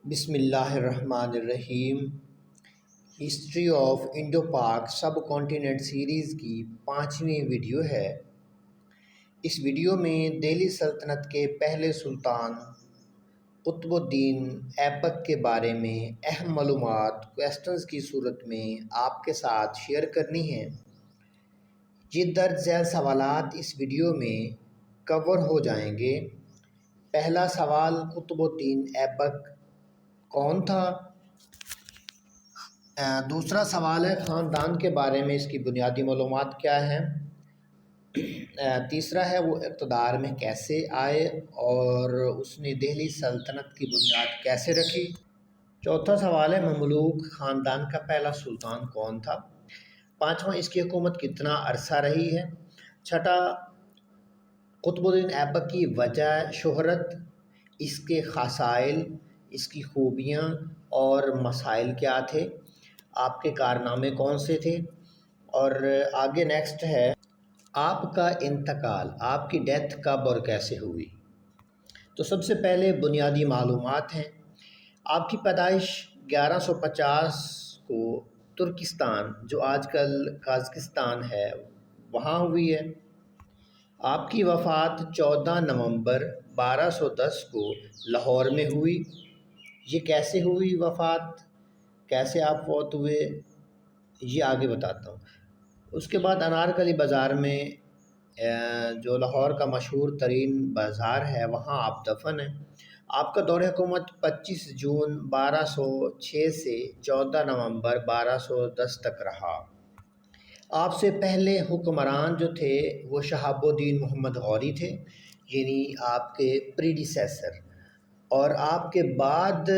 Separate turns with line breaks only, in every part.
بسم اللہ الرحمن الرحیم۔ ہسٹری آف انڈو پاک سب کانٹیننٹ سیریز کی 5ویں ویڈیو ہے۔ اس ویڈیو میں دہلی سلطنت کے پہلے سلطان قطب الدین ایبک کے بارے میں اہم معلومات کویسچنز کی صورت میں آپ کے ساتھ شیئر کرنی ہیں۔ یہ درج ذیل سوالات اس ویڈیو میں کور ہو جائیں گے۔ پہلا سوال، قطب الدین ایبک کون تھا؟ دوسرا سوال ہے، خاندان کے بارے میں اس کی بنیادی معلومات کیا ہیں؟ تیسرا ہے، وہ اقتدار میں کیسے آئے اور اس نے دہلی سلطنت کی بنیاد کیسے رکھی؟ چوتھا سوال ہے، مملوک خاندان کا پہلا سلطان کون تھا؟ پانچواں، اس کی حکومت کتنا عرصہ رہی ہے؟ چھٹا، قطب الدین ایبک کی وجہ شہرت، اس کے خصائل، اس کی خوبیاں اور مسائل کیا تھے؟ آپ کے کارنامے کون سے تھے؟ اور آگے نیکسٹ ہے، آپ کا انتقال، آپ کی ڈیتھ کب اور کیسے ہوئی؟ تو سب سے پہلے بنیادی معلومات ہیں۔ آپ کی پیدائش 1150 کو ترکستان، جو آج کل قازقستان ہے، وہاں ہوئی ہے۔ آپ کی وفات 14 نومبر 1210 کو لاہور میں ہوئی۔ یہ کیسے ہوئی وفات؟ کیسے آپ فوت ہوئے؟ یہ آگے بتاتا ہوں۔ اس کے بعد انارکلی بازار میں، جو لاہور کا مشہور ترین بازار ہے، وہاں آپ دفن ہیں۔ آپ کا دور حکومت 25 جون 1206 سے 14 نومبر 1210 تک رہا۔ آپ سے پہلے حکمران جو تھے وہ شہاب الدین محمد غوری تھے، یعنی آپ کے پریڈیسیسر، اور آپ کے بعد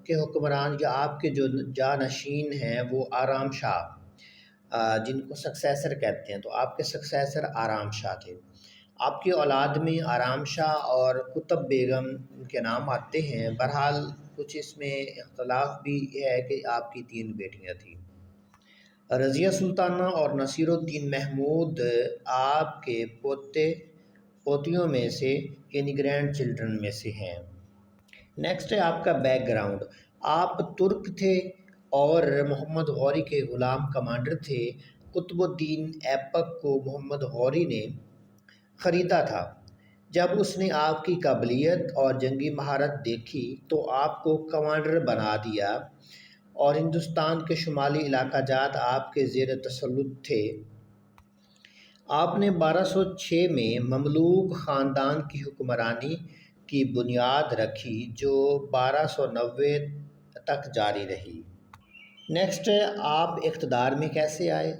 کے حکمران یا آپ کے جو جانشین ہیں وہ آرام شاہ، جن کو سکسیسر کہتے ہیں، تو آپ کے سکسیسر آرام شاہ تھے۔ آپ کی اولاد میں آرام شاہ اور قطب بیگم ان کے نام آتے ہیں۔ بہرحال کچھ اس میں اختلاف بھی ہے کہ آپ کی 3 بیٹیاں تھیں۔ رضیہ سلطانہ اور نصیر الدین محمود آپ کے پوتیوں میں سے، یعنی گرینڈ چلڈرن میں سے ہیں۔ نیکسٹ ہے آپ کا بیک گراؤنڈ۔ آپ ترک تھے اور محمد غوری کے غلام کمانڈر تھے۔ قطب الدین ایبک کو محمد غوری نے خریدا تھا۔ جب اس نے آپ کی قابلیت اور جنگی مہارت دیکھی تو آپ کو کمانڈر بنا دیا، اور ہندوستان کے شمالی علاقہ جات آپ کے زیر تسلط تھے۔ آپ نے 1206 میں مملوک خاندان کی حکمرانی کی بنیاد رکھی، جو 1290 تک جاری رہی۔ نیکسٹ ہے، آپ اقتدار میں کیسے آئے،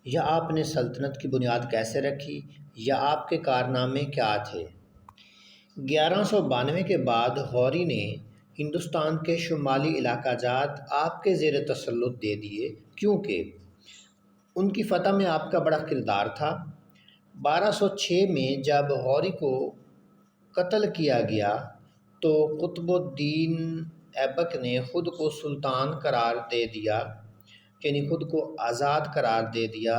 یا آپ نے سلطنت کی بنیاد کیسے رکھی، یا آپ کے کارنامے کیا تھے؟ 1192 کے بعد غوری نے ہندوستان کے شمالی علاقہ جات آپ کے زیر تسلط دے دیے، کیونکہ ان کی فتح میں آپ کا بڑا کردار تھا۔ 1206 میں جب غوری کو قتل کیا گیا تو قطب الدین ایبک نے خود کو سلطان قرار دے دیا، یعنی خود کو آزاد قرار دے دیا۔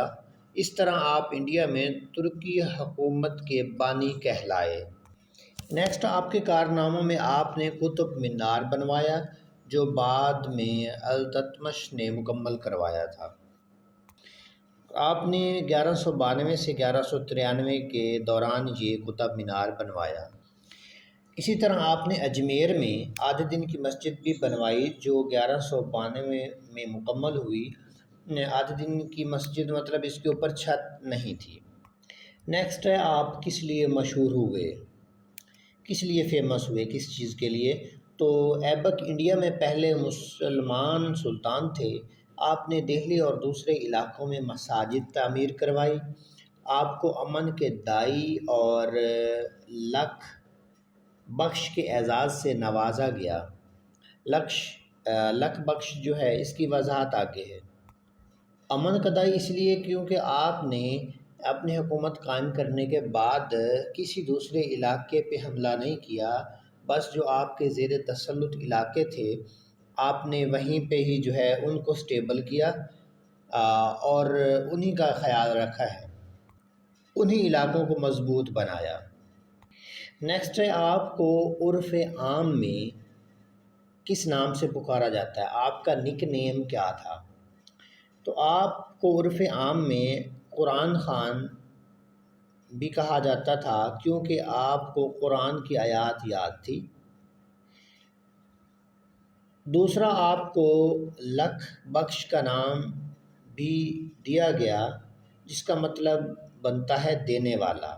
اس طرح آپ انڈیا میں ترکی حکومت کے بانی کہلائے۔ نیکسٹ، آپ کے کارناموں میں آپ نے قطب مینار بنوایا، جو بعد میں التتمش نے مکمل کروایا تھا۔ آپ نے 1192 سے 1193 کے دوران یہ قطب مینار بنوایا۔ اسی طرح آپ نے اجمیر میں آدھے دن کی مسجد بھی بنوائی، جو 1192 میں مکمل ہوئی۔ آدھے دن کی مسجد مطلب اس کے اوپر چھت نہیں تھی۔ نیکسٹ ہے، آپ کس لیے مشہور ہوئے، کس لیے فیمس ہوئے، کس چیز کے لیے؟ تو ایبک انڈیا میں پہلے مسلمان سلطان تھے۔ آپ نے دہلی اور دوسرے علاقوں میں مساجد تعمیر کروائی۔ آپ کو امن کے دائی اور لکھ بخش کے اعزاز سے نوازا گیا۔ لکھ بخش جو ہے، اس کی وضاحت آگے ہے۔ امن کا دائی اس لیے کیونکہ آپ نے اپنی حکومت قائم کرنے کے بعد کسی دوسرے علاقے پہ حملہ نہیں کیا، بس جو آپ کے زیر تسلط علاقے تھے، آپ نے وہیں پہ ہی جو ہے ان کو سٹیبل کیا، اور انہی کا خیال رکھا ہے، انہی علاقوں کو مضبوط بنایا۔ نیکسٹ ہے، آپ کو عرف عام میں کس نام سے پکارا جاتا ہے؟ آپ کا نک نیم کیا تھا؟ تو آپ کو عرف عام میں قرآن خان بھی کہا جاتا تھا کیونکہ آپ کو قرآن کی آیات یاد تھی۔ دوسرا، آپ کو لکھ بخش کا نام بھی دیا گیا جس کا مطلب بنتا ہے دینے والا،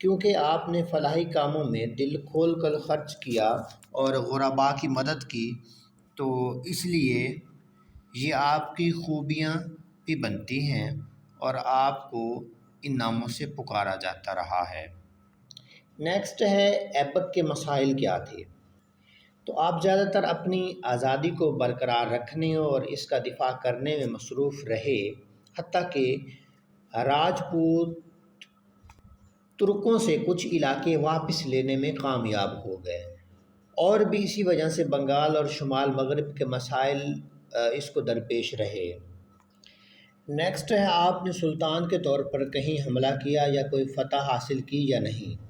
کیونکہ آپ نے فلاحی کاموں میں دل کھول کر خرچ کیا اور غرباء کی مدد کی، تو اس لیے یہ آپ کی خوبیاں بھی بنتی ہیں اور آپ کو ان ناموں سے پکارا جاتا رہا ہے۔ نیکسٹ ہے ایبک کے مسائل کیا تھے؟ تو آپ زیادہ تر اپنی آزادی کو برقرار رکھنے اور اس کا دفاع کرنے میں مصروف رہے، حتیٰ کہ راجپوت ترکوں سے کچھ علاقے واپس لینے میں کامیاب ہو گئے، اور بھی اسی وجہ سے بنگال اور شمال مغرب کے مسائل اس کو درپیش رہے۔ نیکسٹ ہے آپ نے سلطان کے طور پر کہیں حملہ کیا یا کوئی فتح حاصل کی یا نہیں؟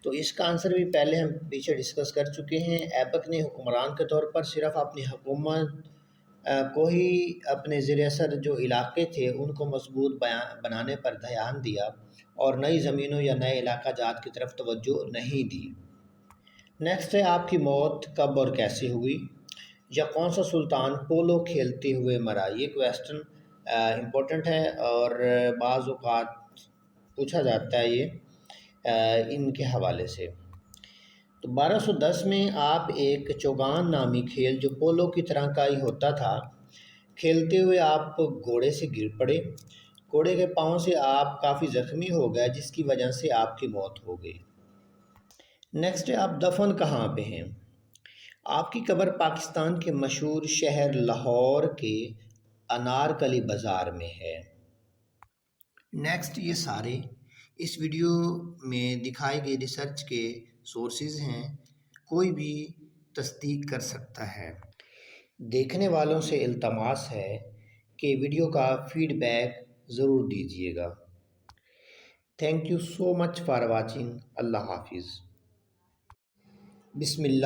تو اس کا آنسر بھی پہلے ہم پیچھے ڈسکس کر چکے ہیں۔ ایبک نے حکمران کے طور پر صرف اپنی حکومت کو ہی اپنے زیر اثر جو علاقے تھے ان کو مضبوط بنانے پر دھیان دیا اور نئی زمینوں یا نئے علاقہ جات کی طرف توجہ نہیں دی۔ نیکسٹ ہے آپ کی موت کب اور کیسے ہوئی، یا کون سا سلطان پولو کھیلتے ہوئے مرا؟ یہ کویسچن امپورٹنٹ ہے اور بعض اوقات پوچھا جاتا ہے یہ ان کے حوالے سے۔ تو 1210 میں آپ ایک چوگان نامی کھیل جو پولو کی طرح کا ہی ہوتا تھا کھیلتے ہوئے آپ گھوڑے سے گر پڑے، گھوڑے کے پاؤں سے آپ کافی زخمی ہو گئے جس کی وجہ سے آپ کی موت ہو گئی۔ نیکسٹ ہے آپ دفن کہاں پہ ہیں؟ آپ کی قبر پاکستان کے مشہور شہر لاہور کے انارکلی بازار میں ہے۔ نیکسٹ، یہ سارے اس ویڈیو میں دکھائی گئی ریسرچ کے سورسز ہیں، کوئی بھی تصدیق کر سکتا ہے۔ دیکھنے والوں سے التماس ہے کہ ویڈیو کا فیڈ بیک ضرور دیجیے گا۔ Thank you so much for watching. اللہ حافظ۔ بسم اللہ